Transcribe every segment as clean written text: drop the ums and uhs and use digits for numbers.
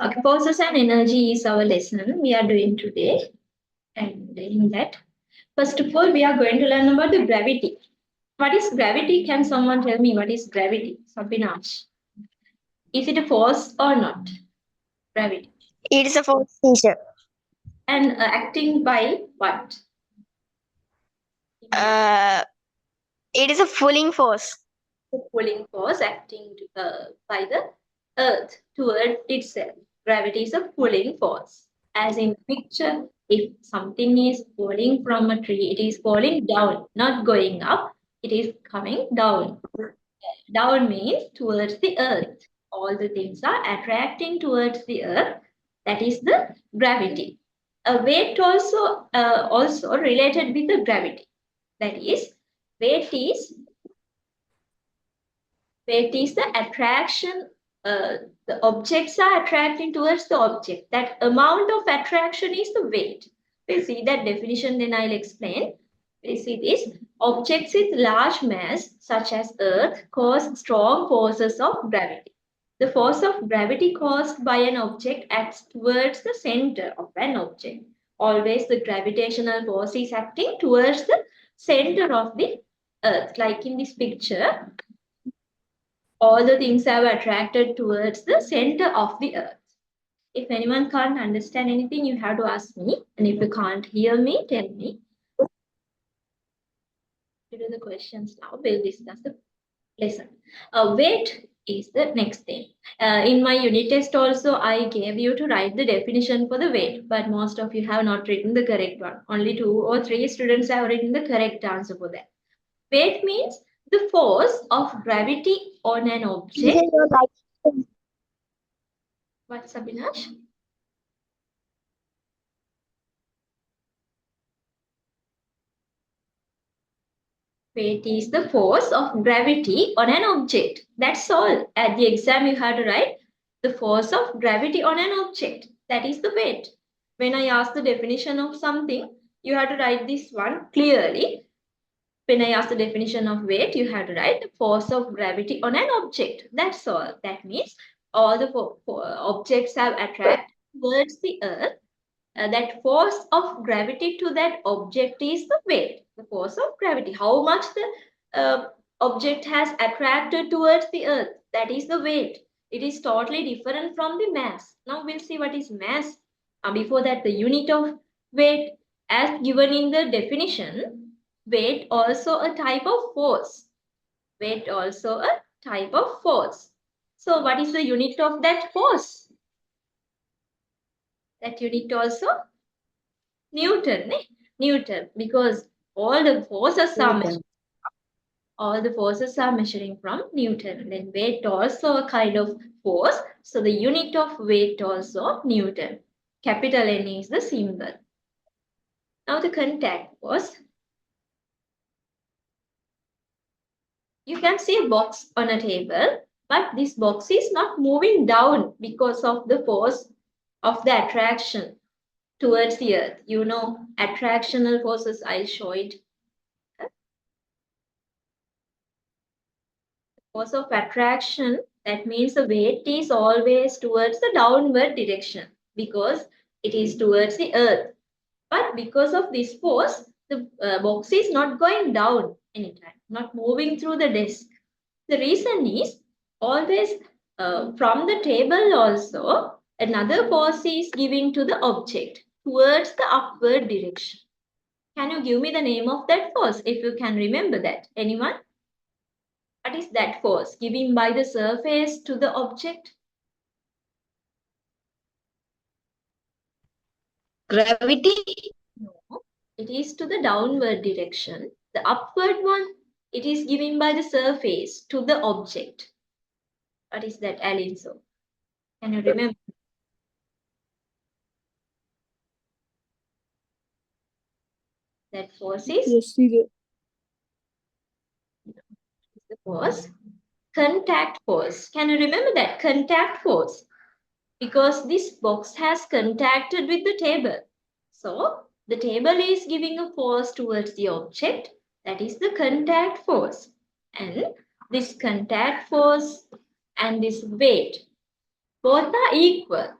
Okay, forces and energy is our lesson we are doing today. And in that, first of all, we are going to learn about the gravity. What is gravity? Can someone tell me what is gravity? Sabinash. Is it a force or not? Gravity. It is a force teacher. And acting by what? Uh, it is a pulling force. The pulling force acting by the earth toward itself. Gravity is a pulling force. As in the picture, if something is falling from a tree, it is falling down, not going up, it is coming down. Down means towards the earth. All the things are attracting towards the earth. That is the gravity. A weight also related with the gravity. That is, weight is weight is the attraction. The objects are attracting towards the object. That amount of attraction is the weight. We'll see that definition, then I'll explain. We see this. Objects with large mass, such as Earth, cause strong forces of gravity. The force of gravity caused by an object acts towards the center of an object. Always the gravitational force is acting towards the center of the Earth. Like in this picture, all the things have attracted towards the center of the earth. If anyone can't understand anything, you have to ask me. And if you can't hear me, tell me. To do the questions now, we'll discuss the lesson. Weight is the next thing. In my unit test also, I gave you to write the definition for the weight, but most of you have not written the correct one. Only 2 or 3 students have written the correct answer for that. Weight means the force of gravity on an Teacher, object. your light. What's Abhinash? Weight is the force of gravity on an object. That's all. At the exam, you had to write the force of gravity on an object. That is the weight. When I ask the definition of something, you have to write this one clearly. When I ask the definition of weight, you have to write the force of gravity on an object. That's all. That means all the objects have attracted towards the earth. That force of gravity to that object is the weight, the force of gravity. How much the object has attracted towards the earth, that is the weight. It is totally different from the mass. Now we'll see what is mass. Before that, the unit of weight, as given in the definition, weight also a type of force. Weight also a type of force. So what is the unit of that force? That unit also Newton, Newton, because Newton. all the forces are measuring from Newton. Then weight also a kind of force. So the unit of weight also Newton. Capital N is the symbol. Now the contact force. You can see a box on a table, but this box is not moving down because of the force of the attraction towards the earth. You know, attractional forces, I'll show it. Force of attraction, that means the weight is always towards the downward direction because it is towards the earth. But because of this force, the box is not going down anytime, not moving through the desk. The reason is always from the table also, another force is giving to the object towards the upward direction. Can you give me the name of that force if you can remember that? Anyone? What is that force given by the surface to the object? Gravity. No, it is to the downward direction. The upward one, it is given by the surface to the object. What is that, Alinso? Can you remember? That force is Yes, teacher. the force contact force. Can you remember that contact force? Because this box has contacted with the table. So the table is giving a force towards the object, that is the contact force. And this contact force and this weight, Both are equal.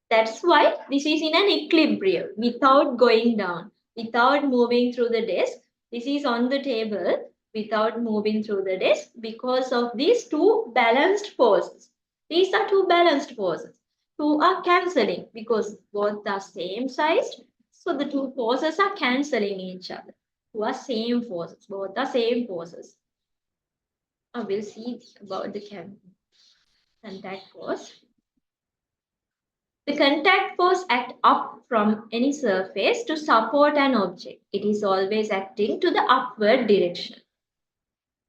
That's why this is in an equilibrium without going down, without moving through the desk. This is on the table without moving through the desk because of these two balanced forces. These are two balanced forces. Two are cancelling because both are same sized. So the two forces are cancelling each other. Two are same forces. Both are same forces. We'll see about the contact force. The contact force acts up from any surface to support an object. It is always acting to the upward direction.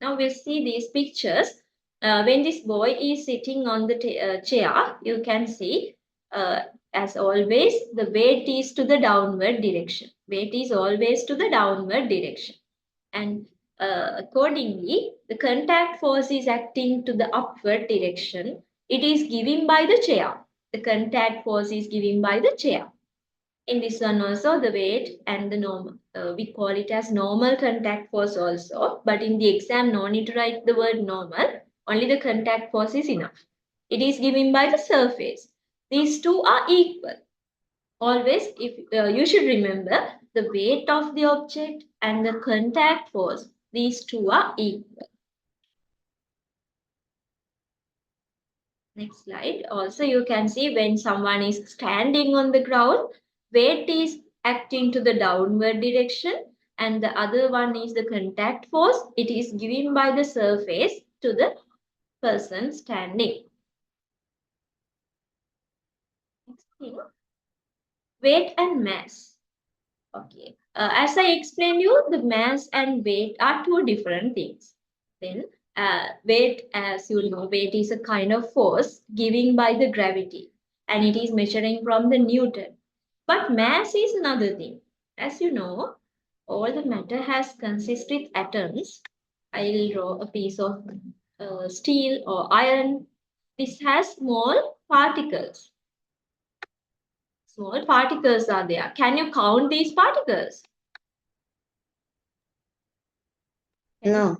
Now we'll see these pictures. When this boy is sitting on the chair, you can see, as always, the weight is to the downward direction. Weight is always to the downward direction. And accordingly, the contact force is acting to the upward direction. It is given by the chair. The contact force is given by the chair. In this one also, the weight and the normal, we call it as normal contact force also. But in the exam, no need to write the word normal. Only the contact force is enough. It is given by the surface. These two are equal. Always, if you should remember, the weight of the object and the contact force, these two are equal. Next slide. Also, you can see when someone is standing on the ground, weight is acting to the downward direction, and the other one is the contact force. It is given by the surface to the person standing. Next thing, weight and mass. Okay. As I explained you, the mass and weight are two different things. Then weight, as you know, weight is a kind of force given by the gravity, and it is measuring from the Newton. But mass is another thing. As you know, all the matter has consist with atoms. I'll draw a piece of steel or iron. This has small particles. Small particles are there. Can you count these particles? No.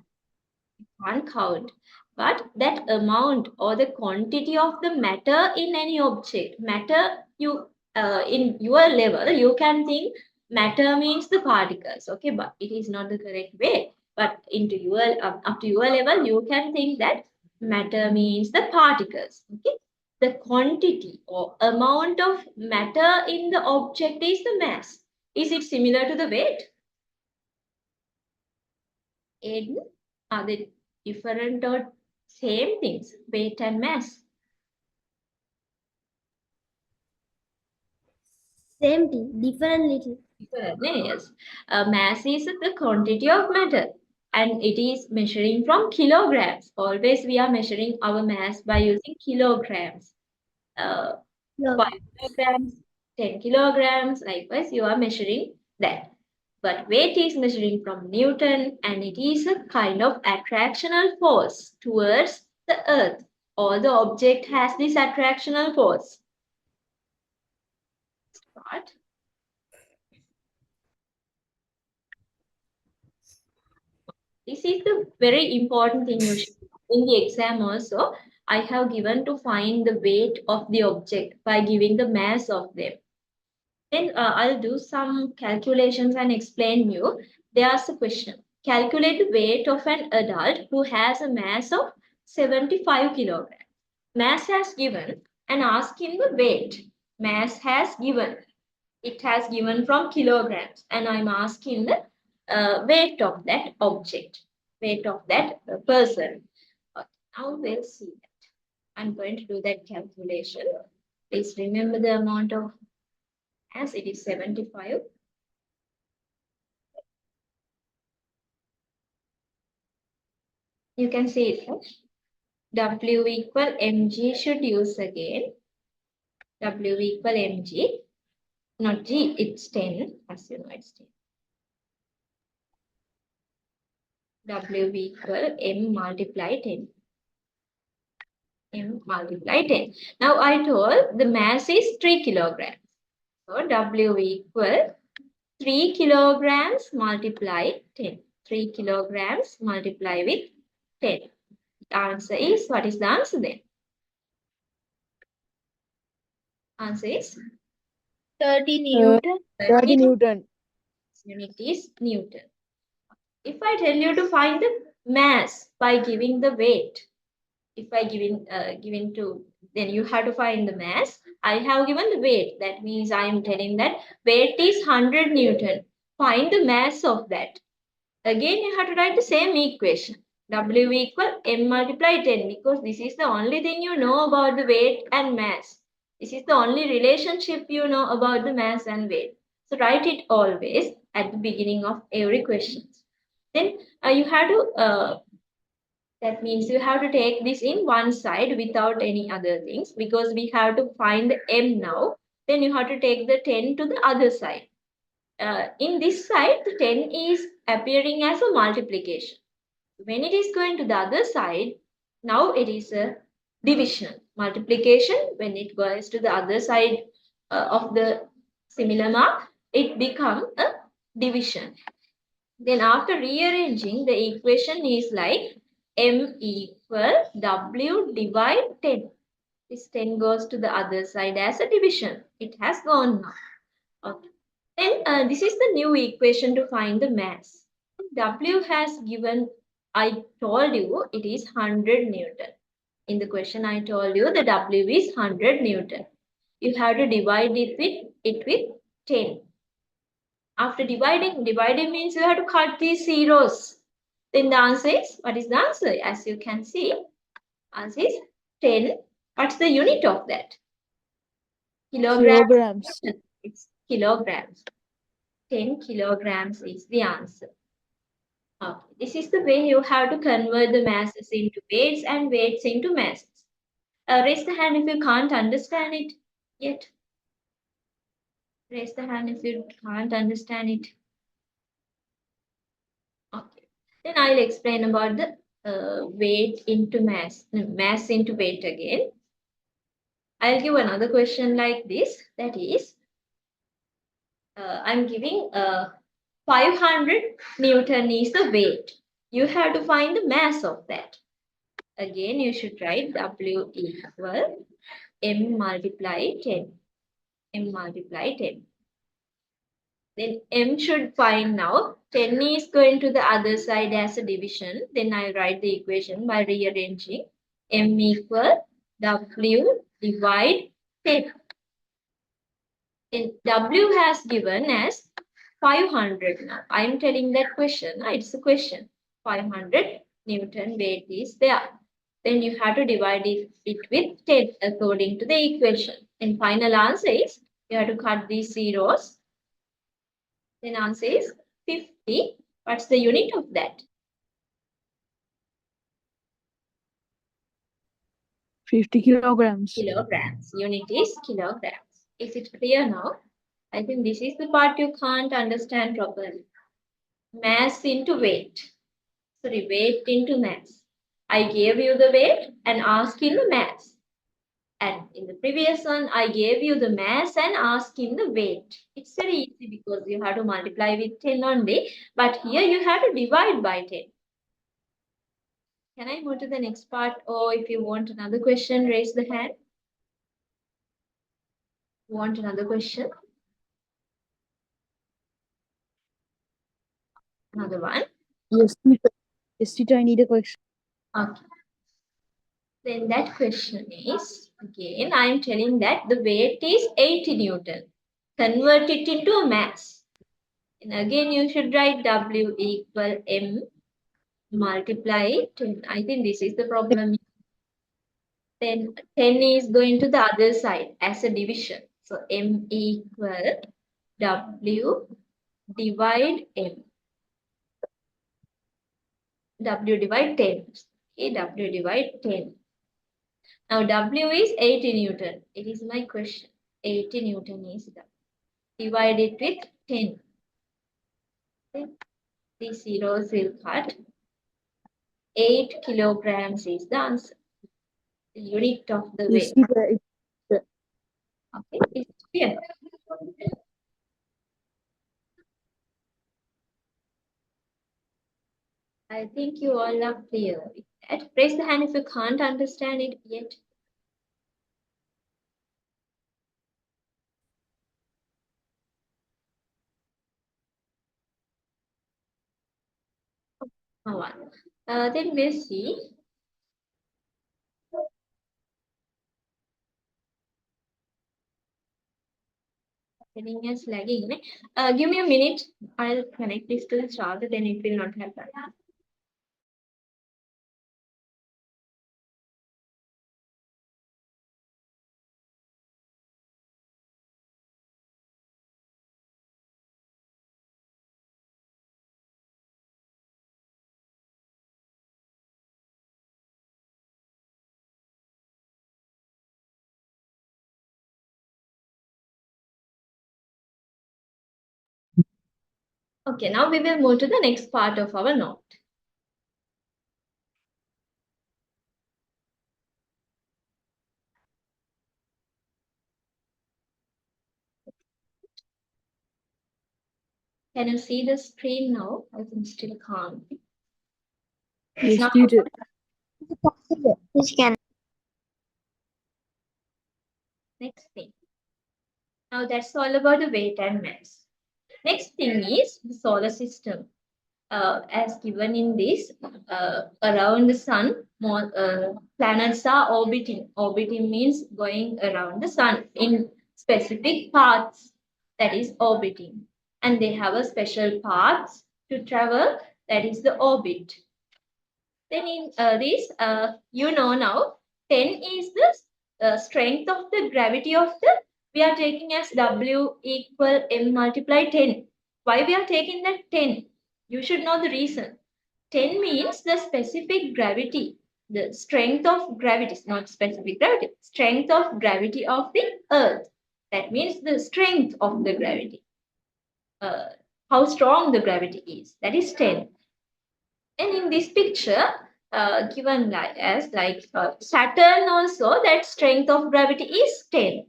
Can't count. But that amount or the quantity of the matter in any object, matter you in your level, you can think matter means the particles. Okay, but it is not the correct way. But into your up to your level, you can think that matter means the particles. Okay, the quantity or amount of matter in the object is the mass. Is it similar to the weight? Aiden, are they different or same things, weight and mass? Same thing, different little. Different, yes. Mass is the quantity of matter and it is measuring from kilograms. Always we are measuring our mass by using kilograms. 5 kilograms, 10 kilograms, likewise you are measuring that. But weight is measuring from Newton and it is a kind of attractional force towards the earth. Or the object has this attractional force. Start. This is the very important thing you should know. In the exam also, I have given to find the weight of the object by giving the mass of them. Then I'll do some calculations and explain you. There's a question. Calculate the weight of an adult who has a mass of 75 kilograms. Mass has given and ask him the weight. Mass has given. It has given from kilograms and I'm asking the weight of that object, weight of that person. Now we'll see that. I'm going to do that calculation. Please remember the amount of mass, it is 75. You can see it. W equal mg should use again. W equal mg, not g, it's 10, as you know, it's 10. W equal m multiply 10. M multiply 10. Now I told the mass is 3 kilograms. So W equal 3 kilograms multiply 10. 3 kilograms multiply with 10. The answer is, what is the answer then? Answer is 30 Newton. 30 Newton. Unit is Newton. If I tell you to find the mass by giving the weight, if I given to, then you have to find the mass. I have given the weight. That means I am telling that weight is 100 Newton. Find the mass of that. Again, you have to write the same equation. W equal m multiply 10, because this is the only thing you know about the weight and mass. This is the only relationship you know about the mass and weight. So write it always at the beginning of every question. Then you have to, that means you have to take this in one side without any other things, because we have to find the m now. Then you have to take the 10 to the other side. In this side, the 10 is appearing as a multiplication. When it is going to the other side, now it is a division. Multiplication, when it goes to the other side of the similar mark, it becomes a division. Then after rearranging, the equation is like m equal w divide 10. This 10 goes to the other side as a division. It has gone now. Okay. Then this is the new equation to find the mass. W has given, I told you it is 100 Newton. In the question I told you the W is 100 Newton. You have to divide it with 10. After dividing means you have to cut these zeros. Then the answer is, what is the answer? As you can see, answer is 10. What's the unit of that? Kilograms. It's kilograms. 10 kilograms is the answer. Okay. This is the way you have to convert the masses into weights and weights into masses. Raise the hand if you can't understand it yet. Raise the hand if you can't understand it. Okay. Then I'll explain about the weight into mass, mass into weight again. I'll give another question like this. That is, I'm giving 500 Newton is the weight. You have to find the mass of that. Again, you should write W equal m multiply 10. M multiply 10. Then m should find now. 10 is going to the other side as a division. Then I write the equation by rearranging. M equal W divide 10. Then W has given as 500 now. I am telling that question. It's a question. 500 Newton weight is there. Then you have to divide it with 10 according to the equation. And final answer is, you have to cut these zeros. Then answer is 50. What's the unit of that? 50 kilograms. Kilograms. Unit is kilograms. Is it clear now? I think this is the part you can't understand properly. Mass into weight. Sorry, weight into mass. I gave you the weight and asked in the mass. And in the previous one, I gave you the mass and asked in the weight. It's very easy because you have to multiply with 10 only. But here you have to divide by 10. Can I move to the next part? Or if you want another question, raise the hand. Want another question? Another one? Yes, teacher. Yes, teacher, I need a question. Okay. Then that question is, again, I am telling that the weight is 80 Newton. Convert it into a mass. And again, you should write W equal M multiply 10. I think this is the problem. Then 10 is going to the other side as a division. So M equal W divide M. W divide 10. Okay, W divide 10. Now W is 80 Newton. It is my question. 80 Newton is W. Divide it with 10. Okay. These zeros will cut. 8 kilograms is the answer. The unit of the Yes, weight. teacher. Okay, it's clear. I think you all are clear with that. Raise the hand if you can't understand it yet. one. Then we'll see. Getting us lagging. Give me a minute. I'll connect this to the charger, then it will not happen. Okay, now we will move to the next part of our note. Can you see the screen now? I can still can't. Yes, Now- teacher. Which can Next thing. Now that's all about the weight and mass. Next thing is the solar system. As given in this, around the sun, more planets are orbiting. Orbiting means going around the sun in specific paths, that is orbiting. And they have a special paths to travel, that is the orbit. Then in this, you know now, 10 is the strength of the gravity of the, we are taking as W equal M multiply 10. Why we are taking that 10? You should know the reason. 10 means the specific gravity, the strength of gravity, not specific gravity, strength of gravity of the earth. That means the strength of the gravity. How strong the gravity is. That is 10. And in this picture, given as Saturn also, that strength of gravity is 10.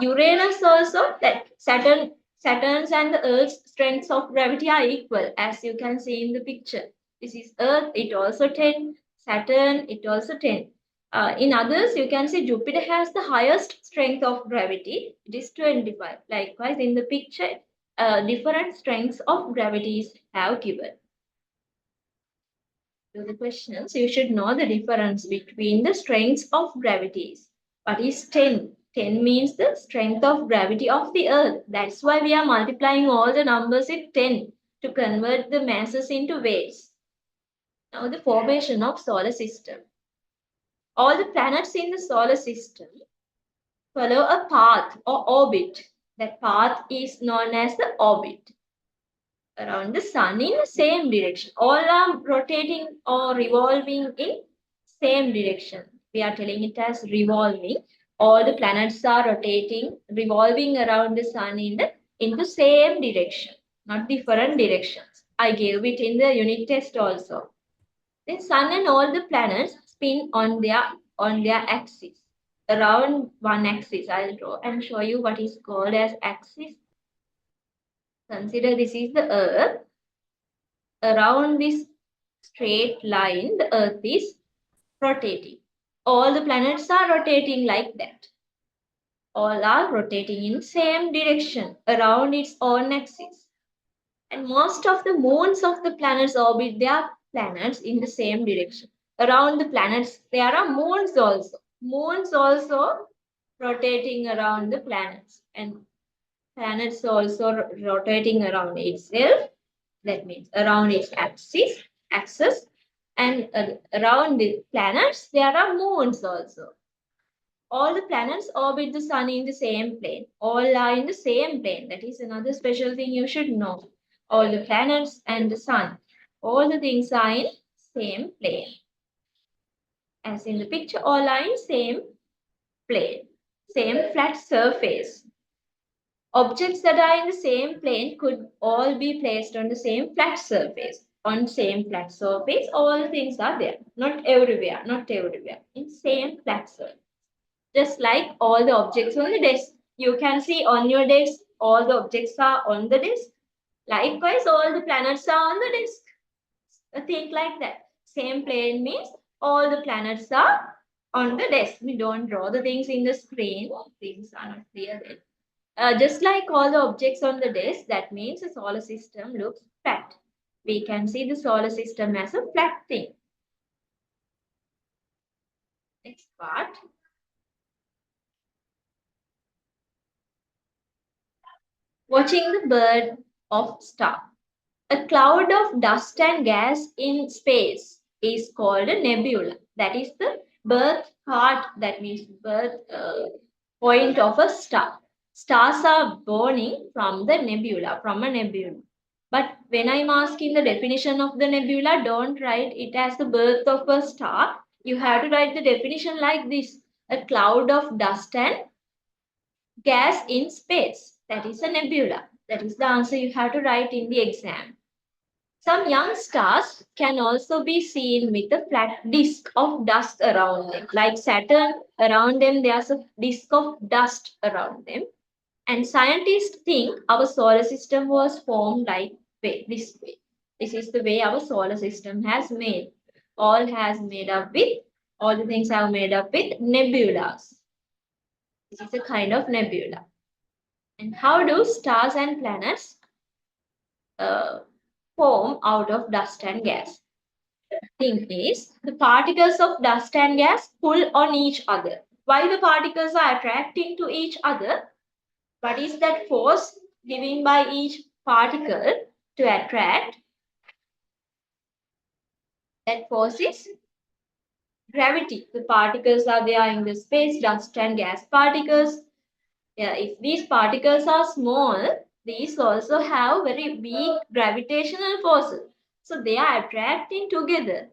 Uranus also, that Saturn's and the Earth's strengths of gravity are equal, as you can see in the picture. This is Earth, it also 10. Saturn, it also 10. In others, you can see Jupiter has the highest strength of gravity. It is 25. Likewise, in the picture, different strengths of gravities have given. To the questions, you should know the difference between the strengths of gravities. What is 10? 10 means the strength of gravity of the earth. That's why we are multiplying all the numbers in 10 to convert the masses into weights. Now the formation of solar system. All the planets in the solar system follow a path or orbit. That path is known as the orbit around the sun in the same direction. All are rotating or revolving in same direction. We are telling it as revolving. All the planets are rotating, revolving around the sun in the same direction, not different directions. I gave it in the unit test also. The sun and all the planets spin on their axis. Around one axis, I'll draw and show you what is called as axis. Consider this is the earth. Around this straight line, the earth is rotating. All the planets are rotating like that. All are rotating in same direction around its own axis. And most of the moons of the planets orbit their planets in the same direction. Around the planets, there are moons also. Moons also rotating around the planets. And planets also rotating around itself. That means around its axis. And around the planets, there are moons also. All the planets orbit the sun in the same plane. All are in the same plane. That is another special thing you should know. All the planets and the sun, all the things are in same plane. As in the picture, all are in same plane, same flat surface. Objects that are in the same plane could all be placed on the same flat surface. On same flat surface, all things are there. Not everywhere, in same flat surface. Just like all the objects on the desk. You can see on your desk, all the objects are on the desk. Likewise, all the planets are on the desk. Think like that. Same plane means all the planets are on the desk. We don't draw the things in the screen. Things are not clear then. Just like all the objects on the desk, that means the solar system looks flat. we can see the solar system as a flat thing. Next part. Watching the birth of star. A cloud of dust and gas in space is called a nebula. That is the birth part, that means birth point of a star. Stars are born from the nebula, from a nebula. But when I'm asking the definition of the nebula, don't write it as the birth of a star. You have to write the definition like this: a cloud of dust and gas in space. That is a nebula. That is the answer you have to write in the exam. Some young stars can also be seen with a flat disk of dust around them. Like Saturn, around them there's a disk of dust around them. And scientists think our solar system was formed like this way. This is the way our solar system has made. All the things are made up with nebulas. This is a kind of nebula. And how do stars and planets form out of dust and gas? Thing is, the particles of dust and gas pull on each other. While the particles are attracting to each other, what is that force given by each particle to attract? That force is gravity. The particles are there in the space, dust and gas particles. Yeah, if these particles are small, these also have very weak gravitational forces. So they are attracting together.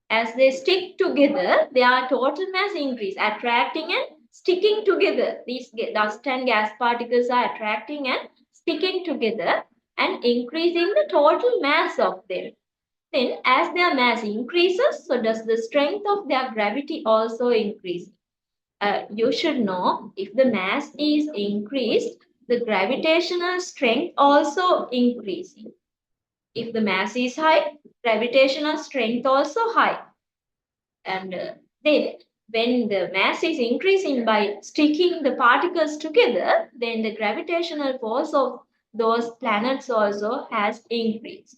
As they stick together, their total mass increase, attracting and sticking together. These dust and gas particles are attracting and sticking together and increasing the total mass of them. Then, as their mass increases, so does the strength of their gravity also increase. You should know, if the mass is increased, the gravitational strength also increasing. If the mass is high, gravitational strength also high. And then when the mass is increasing by sticking the particles together, then the gravitational force of those planets also has increased.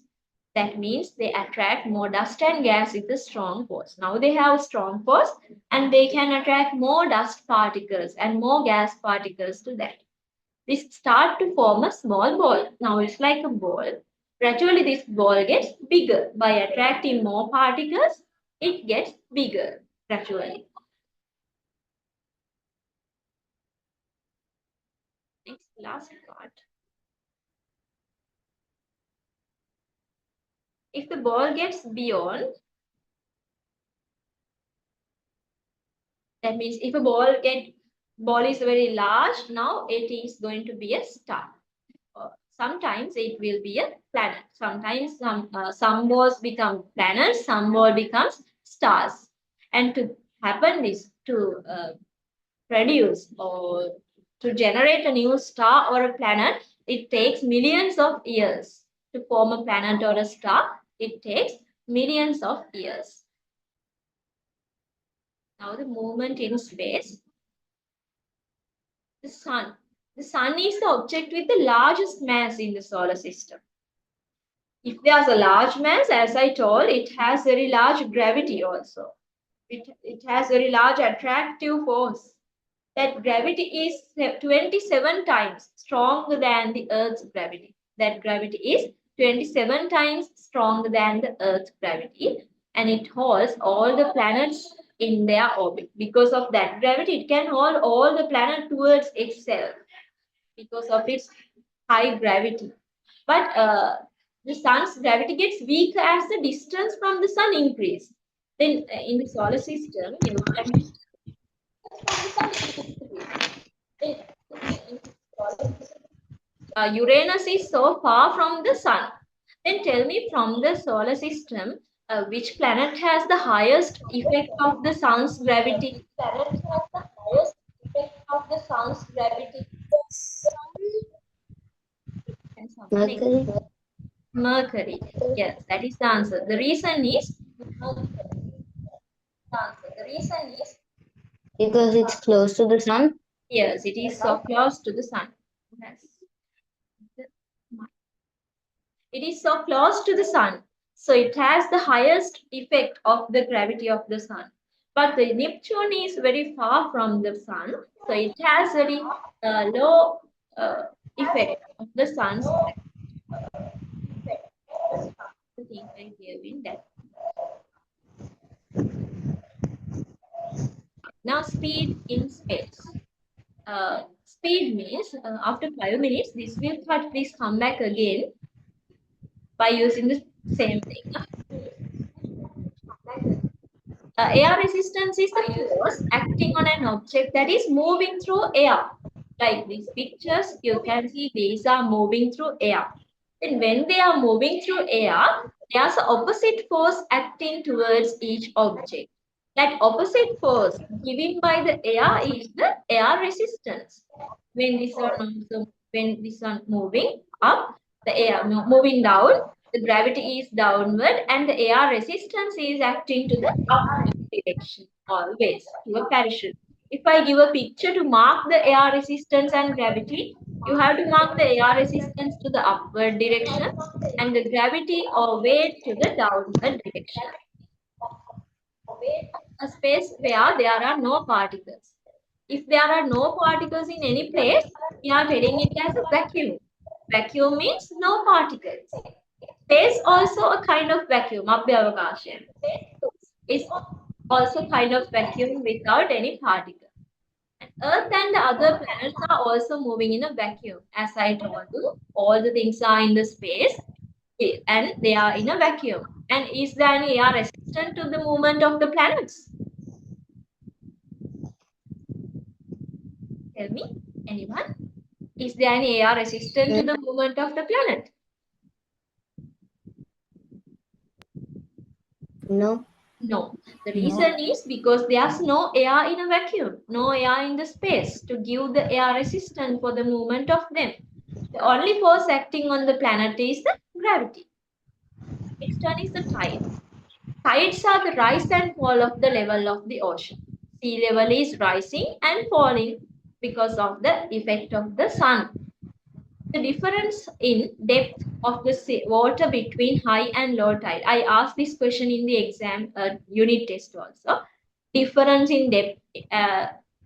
That means they attract more dust and gas with a strong force. Now they have strong force and they can attract more dust particles and more gas particles to that. This start to form a small ball. Now it's like a ball. Gradually this ball gets bigger. By attracting more particles, it gets bigger gradually. Next, last part. If the ball gets beyond, that means if a ball is very large, now it is going to be a star. Sometimes it will be a planet. Sometimes some balls become planets, some ball becomes stars. And to happen this, to produce or to generate a new star or a planet, it takes millions of years. To form a planet or a star, it takes millions of years. Now the movement in space. The sun. The sun is the object with the largest mass in the solar system. If there's a large mass, as I told, it has very large gravity also. It has very large attractive force. That gravity is 27 times stronger than the Earth's gravity. That gravity is 27 times stronger than the Earth's gravity, and it holds all the planets in their orbit. Because of that gravity, it can hold all the planets towards itself because of its high gravity. But the sun's gravity gets weaker as the distance from the sun increases. Then in the solar system, Uranus is so far from the sun. Then tell me, from the solar system, which planet has the highest effect of the sun's gravity? Planet has the highest effect of the sun's gravity. Mercury. Mercury. Yes, that is the answer. The reason is Because it's close to the sun. yes, it is so close to the sun. Yes. It is so close to the sun, so it has the highest effect of the gravity of the sun. But the Neptune is very far from the sun, so it has very low effect of the sun's the thing I gave in that. Now, speed in space. Speed means after 5 minutes, this will cut, please come back again by using the same thing. Air resistance is the force acting on an object that is moving through air. Like these pictures, you can see these are moving through air. And when they are moving through air, there's an opposite force acting towards each object. That opposite force given by the air is the air resistance. When this one moving up, the air moving down, the gravity is downward and the air resistance is acting to the upward direction always to a parachute. If I give a picture to mark the air resistance and gravity, you have to mark the air resistance to the upward direction and the gravity or weight to the downward direction. A space where there are no particles. If there are no particles in any place, we are telling it as a vacuum. Vacuum means no particles. Space also a kind of vacuum, abhyavakasha. Is also kind of vacuum without any particle. Earth and the other planets are also moving in a vacuum. As I told you, all the things are in the space and they are in a vacuum. And is there any air resistant to the movement of the planets? Tell me, anyone? Is there any air resistant to the movement of the planet? No. No. The reason is because there's no air in a vacuum, no air in the space to give the air resistance for the movement of them. The only force acting on the planet is the gravity. Next one is the tides. Tides are the rise and fall of the level of the ocean. Sea level is rising and falling because of the effect of the sun. The difference in depth of the water between high and low tide. I asked this question in the exam unit test also. Difference in depth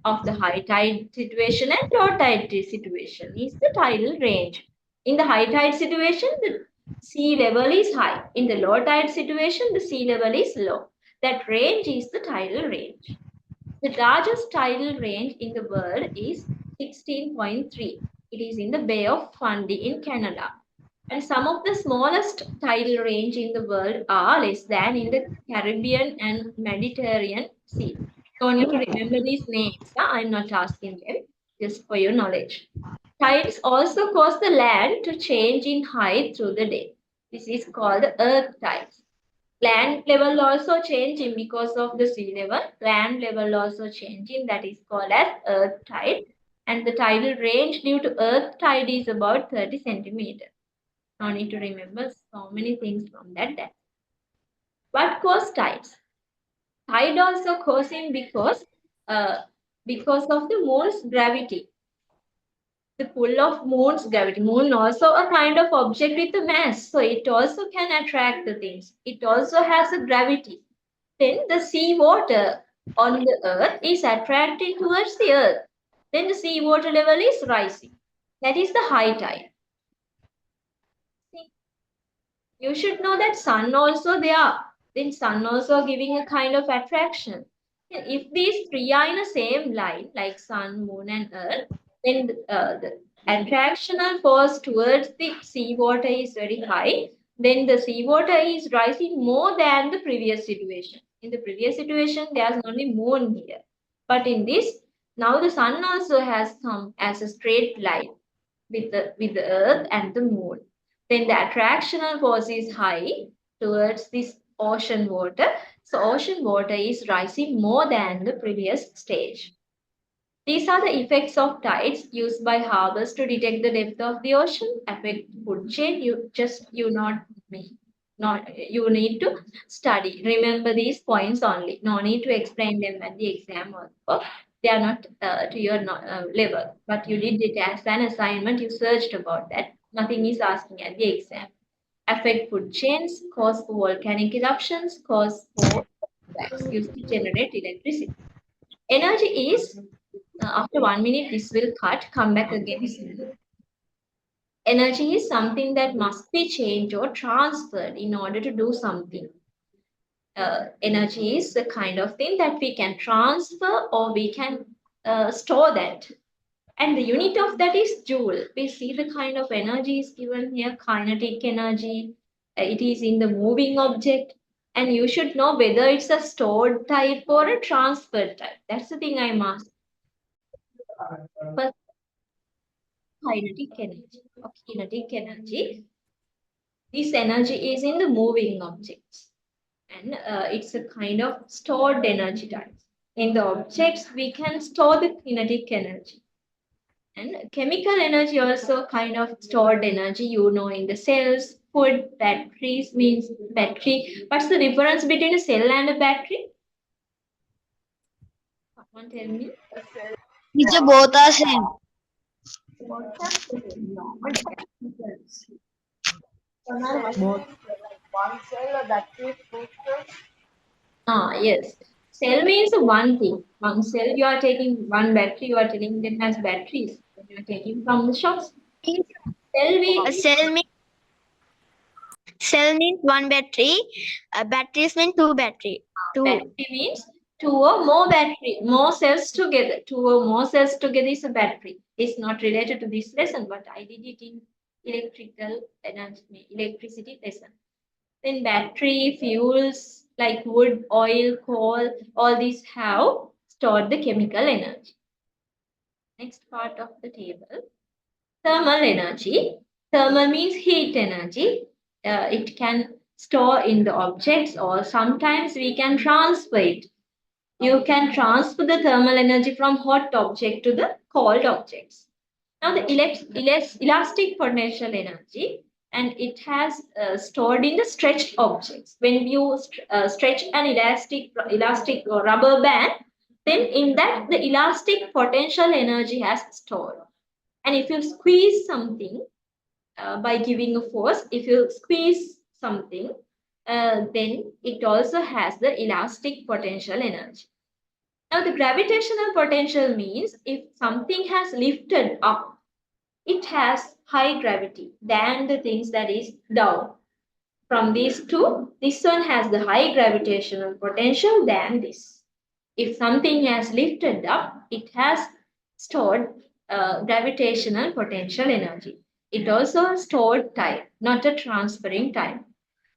of the high tide situation and low tide situation is the tidal range. In the high tide situation, the sea level is high. In the low tide situation, the sea level is low. That range is the tidal range. The largest tidal range in the world is 16.3. It is in the Bay of Fundy in Canada. And some of the smallest tidal range in the world are less than in the Caribbean and Mediterranean Sea. Don't need to remember these names. I'm not asking them, just for your knowledge. Tides also cause the land to change in height through the day. This is called the earth tides. Land level also changing because of the sea level. Land level also changing, that is called as earth tide. And the tidal range due to earth tide is about 30 centimeters. No need to remember so many things from that depth. What causes tides? Tide also causing because of the moon's gravity. The pull of moon's gravity. Moon also a kind of object with a mass, so it also can attract the things. It also has a gravity. Then the sea water on the earth is attracting towards the earth. Then the sea water level is rising. That is the high tide. You should know that sun also there. Then sun also giving a kind of attraction. If these three are in the same line, like sun, moon, and earth, then the attractional force towards the seawater is very high. Then the seawater is rising more than the previous situation. In the previous situation, there's only moon here. But in this, now the sun also has come as a straight line with the earth and the moon. Then the attractional force is high towards this ocean water. So ocean water is rising more than the previous stage. These are the effects of tides used by harbors to detect the depth of the ocean, affect food chain. You need to study. Remember these points only. No need to explain them at the exam also. They are not to your level, but you did it as an assignment. You searched about that. Nothing is asking at the exam. affect food chains, cause volcanic eruptions, cause for wax used to generate electricity. Energy is, after 1 minute, this will cut, come back again soon. Energy is something that must be changed or transferred in order to do something. Energy is the kind of thing that we can transfer or we can store that. And the unit of that is joule. We see the kind of energy is given here, kinetic energy. It is in the moving object. And you should know whether it's a stored type or a transferred type. That's the thing I must. First, kinetic energy. Kinetic energy. This energy is in the moving objects. And it's a kind of stored energy type. In the objects, we can store the kinetic energy. And chemical energy also kind of stored energy, in the cells, food, batteries means battery. What's the difference between a cell and a battery? Someone tell me. Teacher, both are same. Yes. Cell means one thing. One cell you are taking one battery, you are telling that has batteries. You are taking from the shops. Cell A means cell means one battery. Batteries mean two battery. battery means two or more battery, more cells together. Two or more cells together is a battery. It's not related to this lesson, but I did it in electricity lesson. Then battery, fuels like wood, oil, coal, all these have stored the chemical energy. Next part of the table, thermal energy. Thermal means heat energy. It can store in the objects or sometimes we can transfer it. You can transfer the thermal energy from hot object to the cold objects. Now the elastic potential energy, and it has stored in the stretched objects. When you stretch an elastic rubber band, then in that the elastic potential energy has stored. And if you squeeze something by giving a force, if you squeeze something, then it also has the elastic potential energy. Now, the gravitational potential means if something has lifted up, it has high gravity than the things that is down. From these two, this one has the high gravitational potential than this. If something has lifted up, it has stored gravitational potential energy. It also stored time, not a transferring time.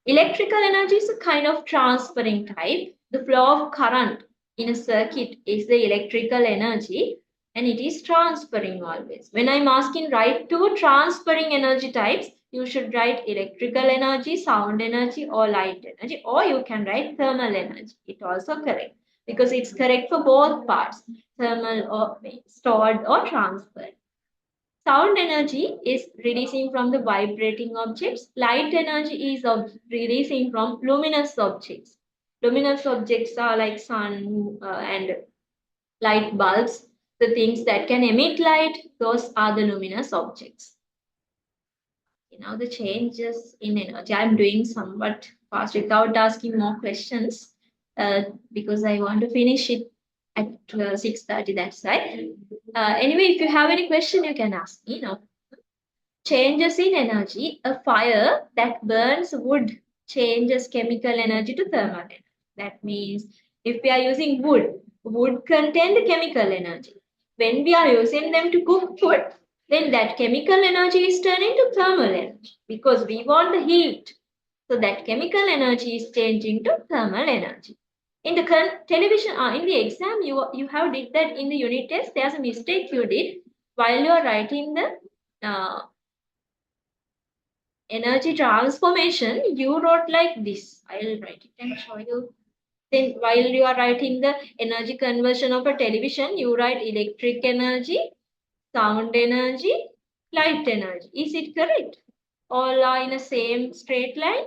Electrical energy is a kind of transferring type. The flow of current in a circuit is the electrical energy and it is transferring always. When I'm asking write two transferring energy types, you should write electrical energy, sound energy, or light energy, or you can write thermal energy. It's also correct because it's correct for both parts, thermal or stored or transferred. Sound energy is releasing from the vibrating objects. Light energy is releasing from luminous objects. Luminous objects are like sun and light bulbs. The things that can emit light, those are the luminous objects. Now the changes in energy. I'm doing somewhat fast without asking more questions because I want to finish it at 6:30. That's right. Anyway, if you have any question, you can ask me now. Changes in energy. A fire that burns wood changes chemical energy to thermal energy. That means if we are using wood, wood contain the chemical energy. When we are using them to cook food, then that chemical energy is turning to thermal energy because we want the heat. So that chemical energy is changing to thermal energy. In the television, in the exam, you have did that in the unit test. There's a mistake you did while you are writing the energy transformation. You wrote like this. I'll write it and show you. Then while you are writing the energy conversion of a television, you write electric energy, sound energy, light energy. Is it correct? All are in the same straight line?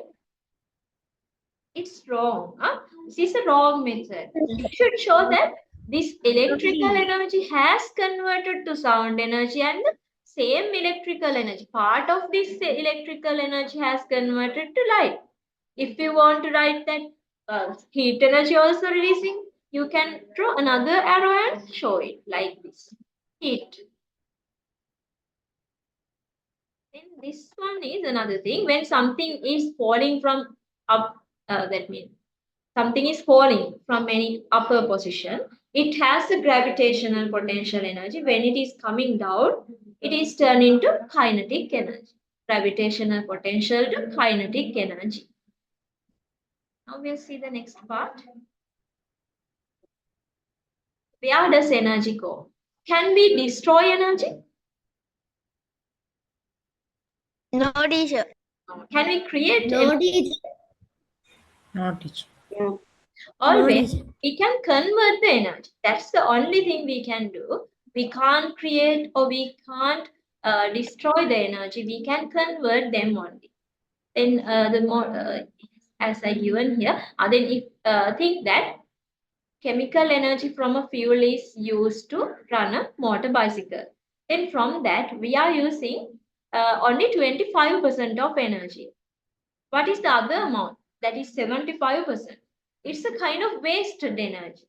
It's wrong. Huh? This is a wrong method. You should show that this electrical energy has converted to sound energy and the same electrical energy. Part of this electrical energy has converted to light. If you want to write that heat energy also releasing, you can draw another arrow and show it like this. Heat. Then this one is another thing. When something is falling from up, that means something is falling from any upper position, it has a gravitational potential energy. When it is coming down, it is turned into kinetic energy. Gravitational potential to kinetic energy. Now we'll see the next part. Where does energy go? Can we destroy energy? No, teacher. Can we create No, energy? teacher. No, teacher. Always, teacher. we can convert the energy. That's the only thing we can do. We can't create or we can't destroy the energy. We can convert them only. Then the more, as I given here, then if think that chemical energy from a fuel is used to run a motor bicycle. Then from that, we are using only 25% of energy. What is the other amount? That is 75%. It's a kind of wasted energy.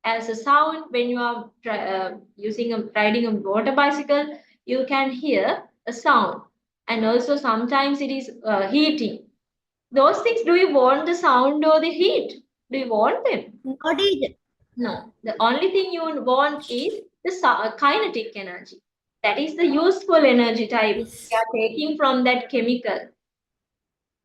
As a sound, when you are riding a motor bicycle, you can hear a sound. And also sometimes it is heating. Those things, do you want the sound or the heat? Do you want them? No, teacher. No, the only thing you want is the kinetic energy. That is the useful energy type we are taking from that chemical.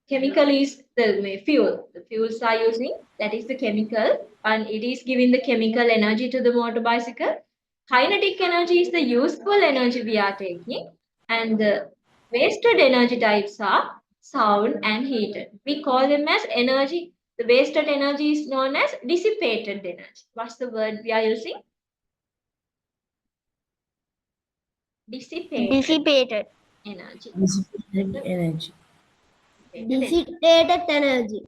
Chemical is the fuel. The fuels are using, that is the chemical, and it is giving the chemical energy to the motor bicycle. Kinetic energy is the useful energy we are taking, and the wasted energy types are sound and heated. We call them as energy. The wasted energy is known as dissipated energy. What's the word we are using? Dissipated Dissipated. energy. Dissipated energy. Dissipated energy.